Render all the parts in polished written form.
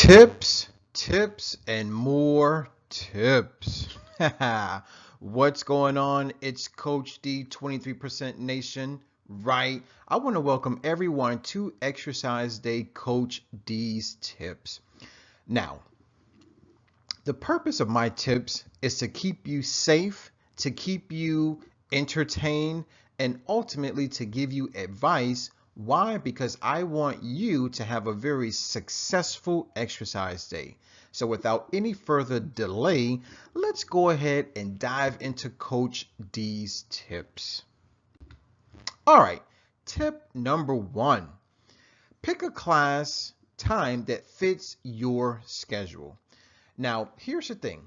Tips, and more tips. What's going on? It's Coach D, 23% Nation, right? I want to welcome everyone to Exercise Day Coach D's Tips. Now, the purpose of my tips is to keep you safe, to keep you entertained, and ultimately to give you advice. Why? Because I want you to have a very successful exercise day. So without any further delay, let's go ahead and dive into Coach D's tips. All right, tip number one, pick a class time that fits your schedule. Now, here's the thing.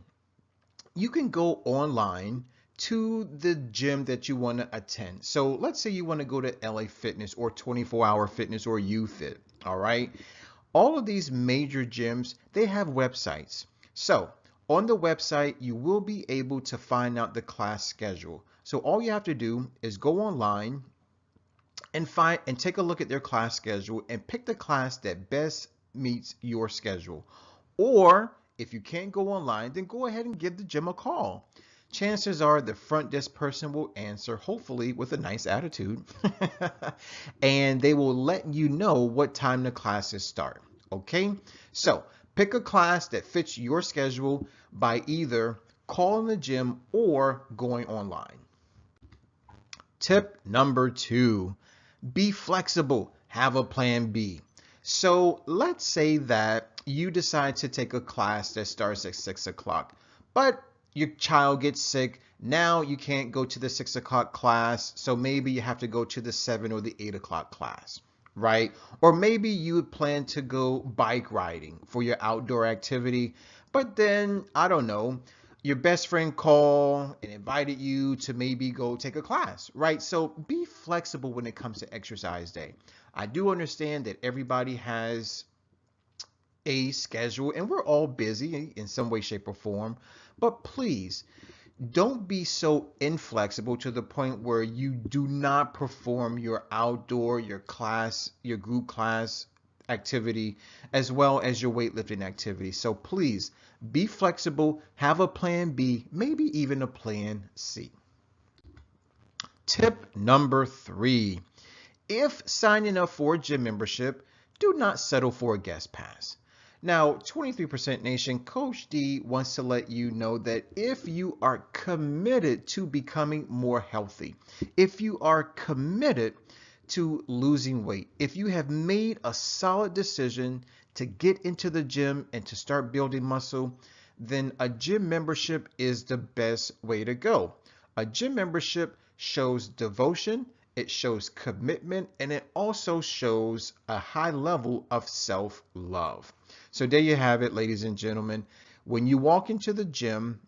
You can go online to the gym that you want to attend. So let's say you want to go to LA Fitness or 24 Hour Fitness or YouFit, all right? All of these major gyms, they have websites. So on the website, you will be able to find out the class schedule. So all you have to do is go online and take a look at their class schedule and pick the class that best meets your schedule. Or if you can't go online, then go ahead and give the gym a call. Chances are the front desk person will answer, hopefully with a nice attitude, and they will let you know what time the classes start. Okay, so pick a class that fits your schedule by either calling the gym or going online. Tip number two, be flexible, have a plan B. So let's say that you decide to take a class that starts at 6 o'clock, but your child gets sick. Now you can't go to the 6 o'clock class, so maybe you have to go to the 7 or the 8 o'clock class, right? Or maybe you plan to go bike riding for your outdoor activity, but then, I don't know, your best friend called and invited you to maybe go take a class, right? So be flexible when it comes to exercise day. I do understand that everybody has a schedule and we're all busy in some way, shape, or form, but please don't be so inflexible to the point where you do not perform your outdoor, your class, your group class activity, as well as your weightlifting activity. So please be flexible, have a plan B, maybe even a plan C. Tip number three, if signing up for a gym membership, do not settle for a guest pass. Now, 23% Nation, Coach D wants to let you know that if you are committed to becoming more healthy, if you are committed to losing weight, if you have made a solid decision to get into the gym and to start building muscle, then a gym membership is the best way to go. A gym membership shows devotion, it shows commitment, and it also shows a high level of self-love. So there you have it, ladies and gentlemen. When you walk into the gym,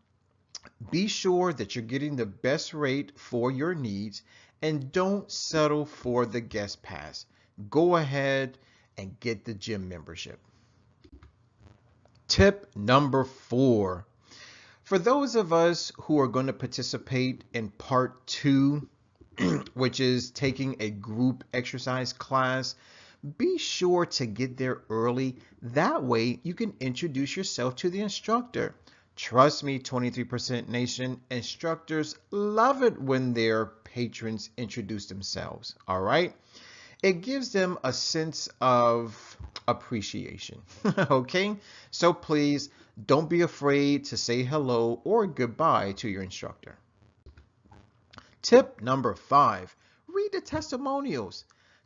be sure that you're getting the best rate for your needs and don't settle for the guest pass. Go ahead and get the gym membership. Tip number four. For those of us who are going to participate in part two, which is taking a group exercise class, be sure to get there early. That way you can introduce yourself to the instructor. Trust me, 23% Nation, instructors love it when their patrons introduce themselves, all right? It gives them a sense of appreciation, okay? So please don't be afraid to say hello or goodbye to your instructor. Tip number five, read the testimonials.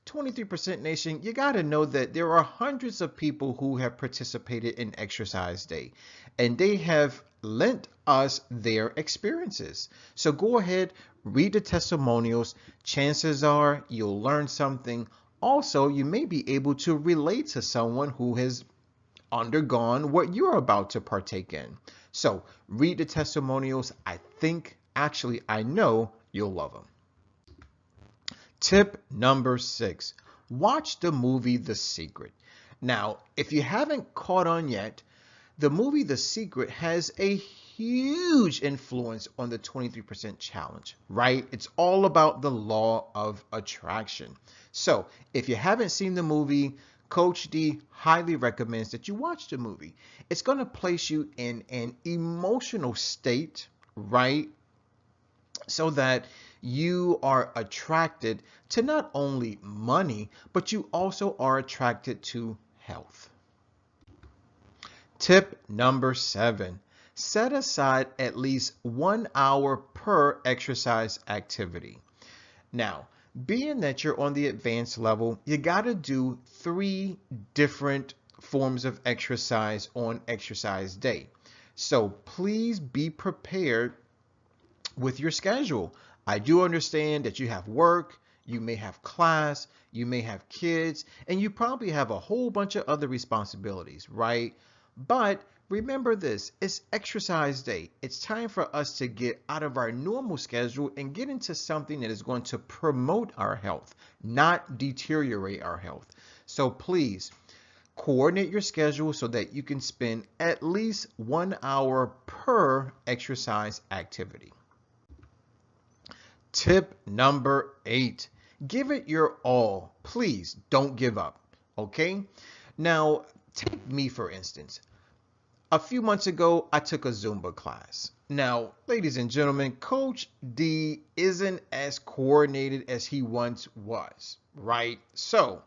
23% Nation, you got to know that there are hundreds of people who have participated in Exercise Day, and they have lent us their experiences. So go ahead, read the testimonials. Chances are you'll learn something. Also, you may be able to relate to someone who has undergone what you're about to partake in. So read the testimonials. I know you'll love them. Tip number six, watch the movie The Secret. Now, if you haven't caught on yet, the movie The Secret has a huge influence on the 23% challenge, right? It's all about the law of attraction. So if you haven't seen the movie, Coach D highly recommends that you watch the movie. It's going to place you in an emotional state, right? So that you are attracted to not only money, but you also are attracted to health. Tip number 7, set aside at least 1 hour per exercise activity. Now, being that you're on the advanced level, you got to do 3 different forms of exercise on exercise day. So please be prepared with your schedule. I do understand that you have work, you may have class, you may have kids, and you probably have a whole bunch of other responsibilities, right? But remember this, it's exercise day. It's time for us to get out of our normal schedule and get into something that is going to promote our health, not deteriorate our health. So please coordinate your schedule so that you can spend at least 1 hour per exercise activity. Tip number 8, give it your all. Please don't give up, okay? Now, take me for instance. A few months ago, I took a Zumba class. Now, ladies and gentlemen, Coach D isn't as coordinated as he once was, right? So,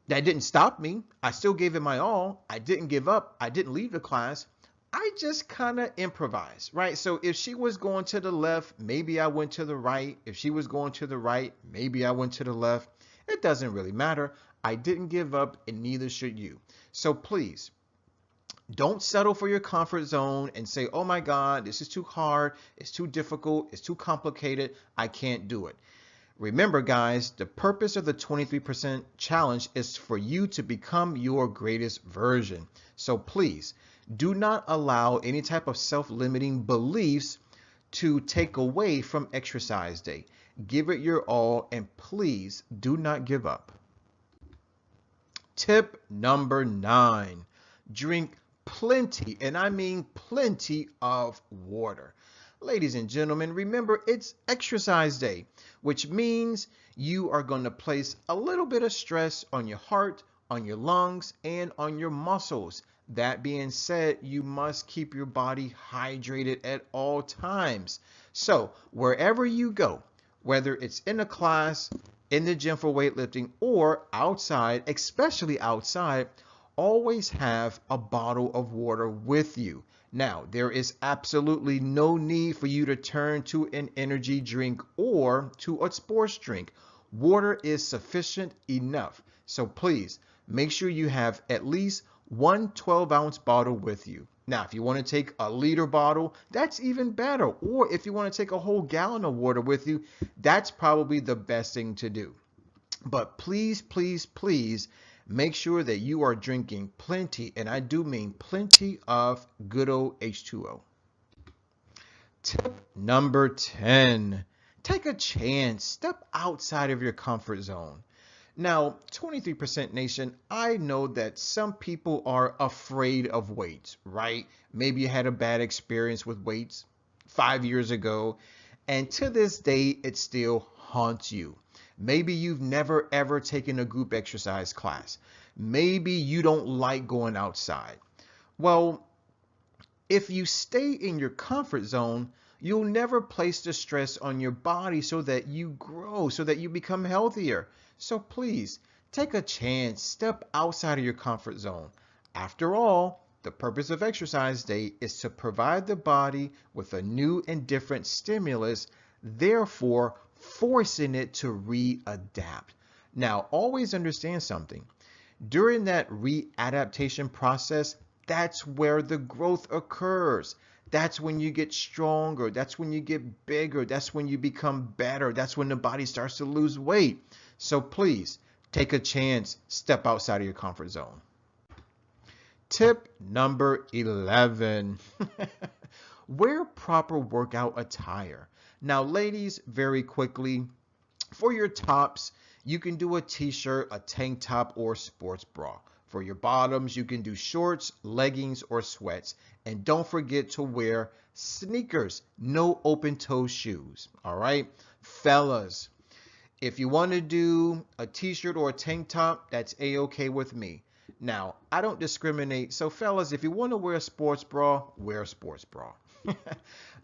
that didn't stop me. I still gave it my all. I didn't give up. I didn't leave the class. I just kind of improvised, right? So if she was going to the left, maybe I went to the right. If she was going to the right, maybe I went to the left. It doesn't really matter. I didn't give up, and neither should you. So please, don't settle for your comfort zone and say, oh my God, this is too hard. It's too difficult. It's too complicated. I can't do it. Remember, guys, the purpose of the 23% challenge is for you to become your greatest version. So please, do not allow any type of self-limiting beliefs to take away from exercise day. Give it your all, and please do not give up. Tip number 9, drink plenty, and I mean plenty of water. Ladies and gentlemen, remember it's exercise day, which means you are going to place a little bit of stress on your heart, on your lungs, and on your muscles. That being said, you must keep your body hydrated at all times. So wherever you go, whether it's in a class, in the gym for weightlifting, or outside, especially outside, always have a bottle of water with you. Now, there is absolutely no need for you to turn to an energy drink or to a sports drink. Water is sufficient enough. So please make sure you have at least one 12-ounce bottle with you. Now, if you want to take a liter bottle, that's even better. Or if you want to take a whole gallon of water with you, that's probably the best thing to do. But please, please, please, make sure that you are drinking plenty, and I do mean plenty, of good old H2O. Tip number 10, take a chance, step outside of your comfort zone. Now, 23% Nation, I know that some people are afraid of weights, right? Maybe you had a bad experience with weights 5 years ago, and to this day, it still haunts you. Maybe you've never ever taken a group exercise class. Maybe you don't like going outside. Well, if you stay in your comfort zone, you'll never place the stress on your body so that you grow, so that you become healthier. So please, take a chance, step outside of your comfort zone. After all, the purpose of exercise day is to provide the body with a new and different stimulus, therefore forcing it to readapt. Now, always understand something. During that readaptation process, that's where the growth occurs. That's when you get stronger. That's when you get bigger. That's when you become better. That's when the body starts to lose weight. So please, take a chance, step outside of your comfort zone. Tip number 11, wear proper workout attire. Now, ladies, very quickly, for your tops, you can do a t-shirt, a tank top, or sports bra. For your bottoms, you can do shorts, leggings, or sweats. And don't forget to wear sneakers, no open-toe shoes. All right, fellas, If you want to do a t-shirt or a tank top, that's a-okay with me. Now, I don't discriminate. So fellas, if you want to wear a sports bra, wear a sports bra.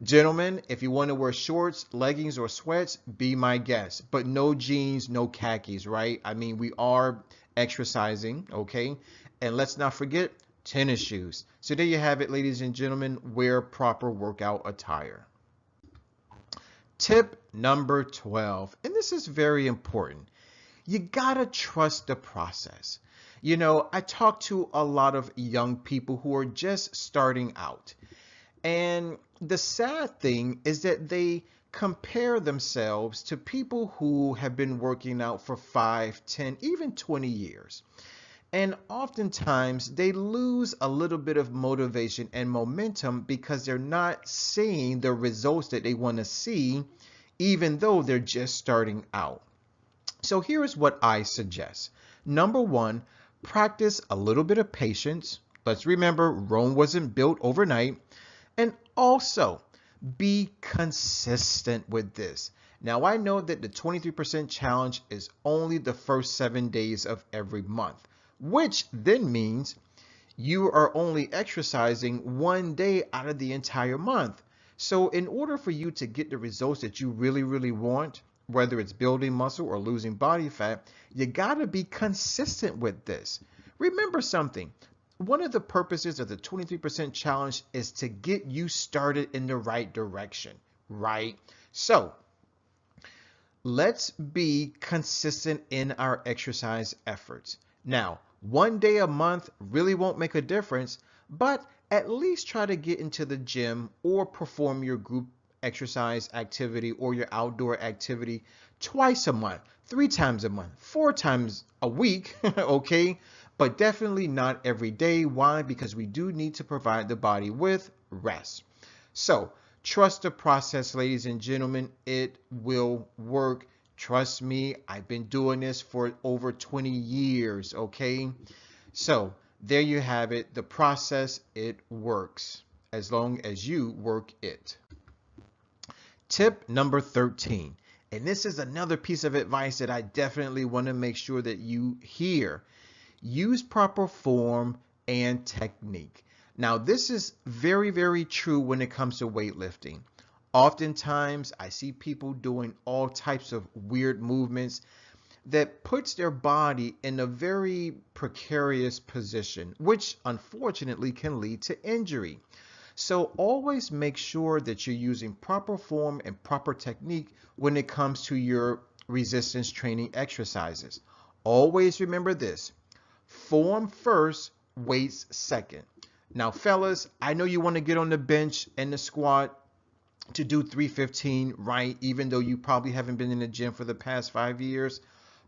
Gentlemen, if you want to wear shorts, leggings, or sweats, be my guest. But no jeans, no khakis, right? I mean, we are exercising, okay? And let's not forget tennis shoes. So there you have it, ladies and gentlemen. Wear proper workout attire. Tip number 12, and this is very important. You gotta trust the process. You know, I talk to a lot of young people who are just starting out. And the sad thing is that they compare themselves to people who have been working out for 5, 10, even 20 years. And oftentimes they lose a little bit of motivation and momentum because they're not seeing the results that they want to see, even though they're just starting out. So here's what I suggest. Number one, practice a little bit of patience. Let's remember, Rome wasn't built overnight. And also, be consistent with this. Now, I know that the 23% challenge is only the first 7 days of every month, which then means you are only exercising 1 day out of the entire month. So in order for you to get the results that you really, really want, whether it's building muscle or losing body fat, you gotta be consistent with this. Remember something. One of the purposes of the 23% challenge is to get you started in the right direction, right? So let's be consistent in our exercise efforts. Now, 1 day a month really won't make a difference, but at least try to get into the gym or perform your group exercise activity or your outdoor activity twice a month, 3 times a month, 4 times a week, okay? But definitely not every day. Why? Because we do need to provide the body with rest. So trust the process, ladies and gentlemen. It will work. Trust me, I've been doing this for over 20 years, okay? So there you have it. The process, it works as long as you work it. Tip number 13. And this is another piece of advice that I definitely want to make sure that you hear. Use proper form and technique. Now, this is very, very true when it comes to weightlifting. Oftentimes, I see people doing all types of weird movements that puts their body in a very precarious position, which unfortunately can lead to injury. So always make sure that you're using proper form and proper technique when it comes to your resistance training exercises. Always remember this. Form first, weights second. Now, fellas, I know you want to get on the bench and the squat to do 315, right? Even though you probably haven't been in the gym for the past 5 years,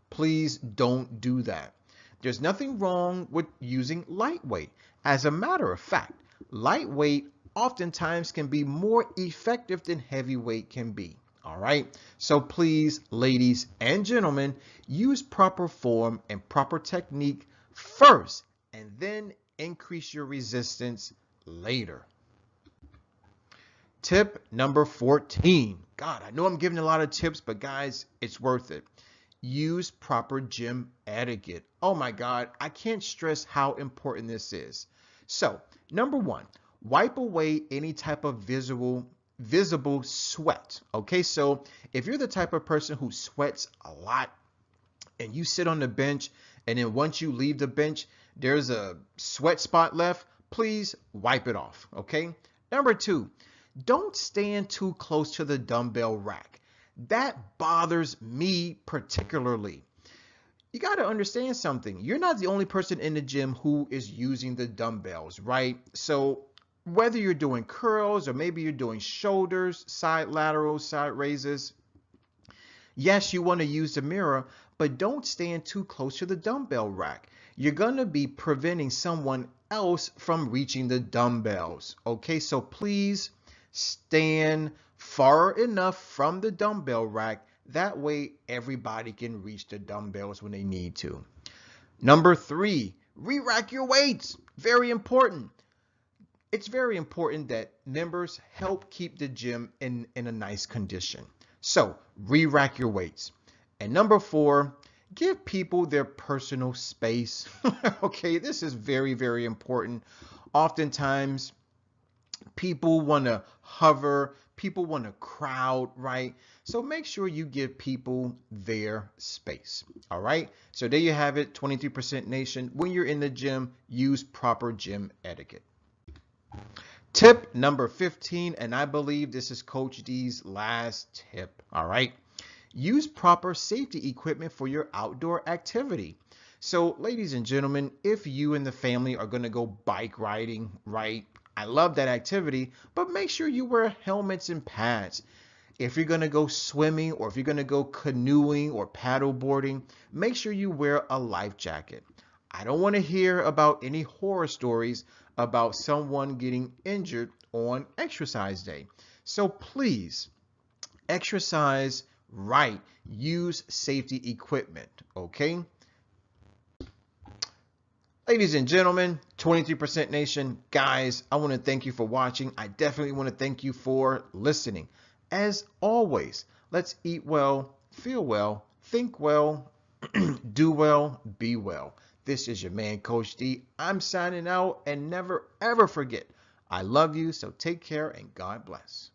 please don't do that. There's nothing wrong with using lightweight. As a matter of fact, lightweight oftentimes can be more effective than heavyweight can be. All right. So please, ladies and gentlemen, use proper form and proper technique first, and then increase your resistance later. Tip number 14. God, I know I'm giving a lot of tips, but guys, it's worth it. Use proper gym etiquette. Oh my God, I can't stress how important this is. So, number one, wipe away any type of visible sweat. Okay, so if you're the type of person who sweats a lot and you sit on the bench and then once you leave the bench, there's a sweat spot left, please wipe it off. Okay. Number two, don't stand too close to the dumbbell rack. That bothers me particularly. You got to understand something. You're not the only person in the gym who is using the dumbbells, right? So whether you're doing curls or maybe you're doing shoulders, side laterals, side raises, yes, you want to use the mirror, but don't stand too close to the dumbbell rack. You're going to be preventing someone else from reaching the dumbbells. Okay, so please stand far enough from the dumbbell rack. That way everybody can reach the dumbbells when they need to. Number three, re-rack your weights. Very important. It's very important that members help keep the gym in a nice condition. So re-rack your weights. And number 4, give people their personal space. Okay, this is very, very important. Oftentimes, people want to hover, people want to crowd, right? So make sure you give people their space. All right. So there you have it, 23% Nation. When you're in the gym, use proper gym etiquette. Tip number 15, and I believe this is Coach D's last tip. All right. Use proper safety equipment for your outdoor activity. So, ladies and gentlemen, if you and the family are going to go bike riding, right? I love that activity, but make sure you wear helmets and pads. If you're going to go swimming or if you're going to go canoeing or paddle boarding, make sure you wear a life jacket. I don't want to hear about any horror stories about someone getting injured on exercise day. So please exercise right. Use safety equipment, okay? Ladies and gentlemen, 23% Nation, guys, I want to thank you for watching. I definitely want to thank you for listening. As always, let's eat well, feel well, think well, do well, be well. This is your man, Coach D. I'm signing out, and never, ever forget, I love you, so take care and God bless.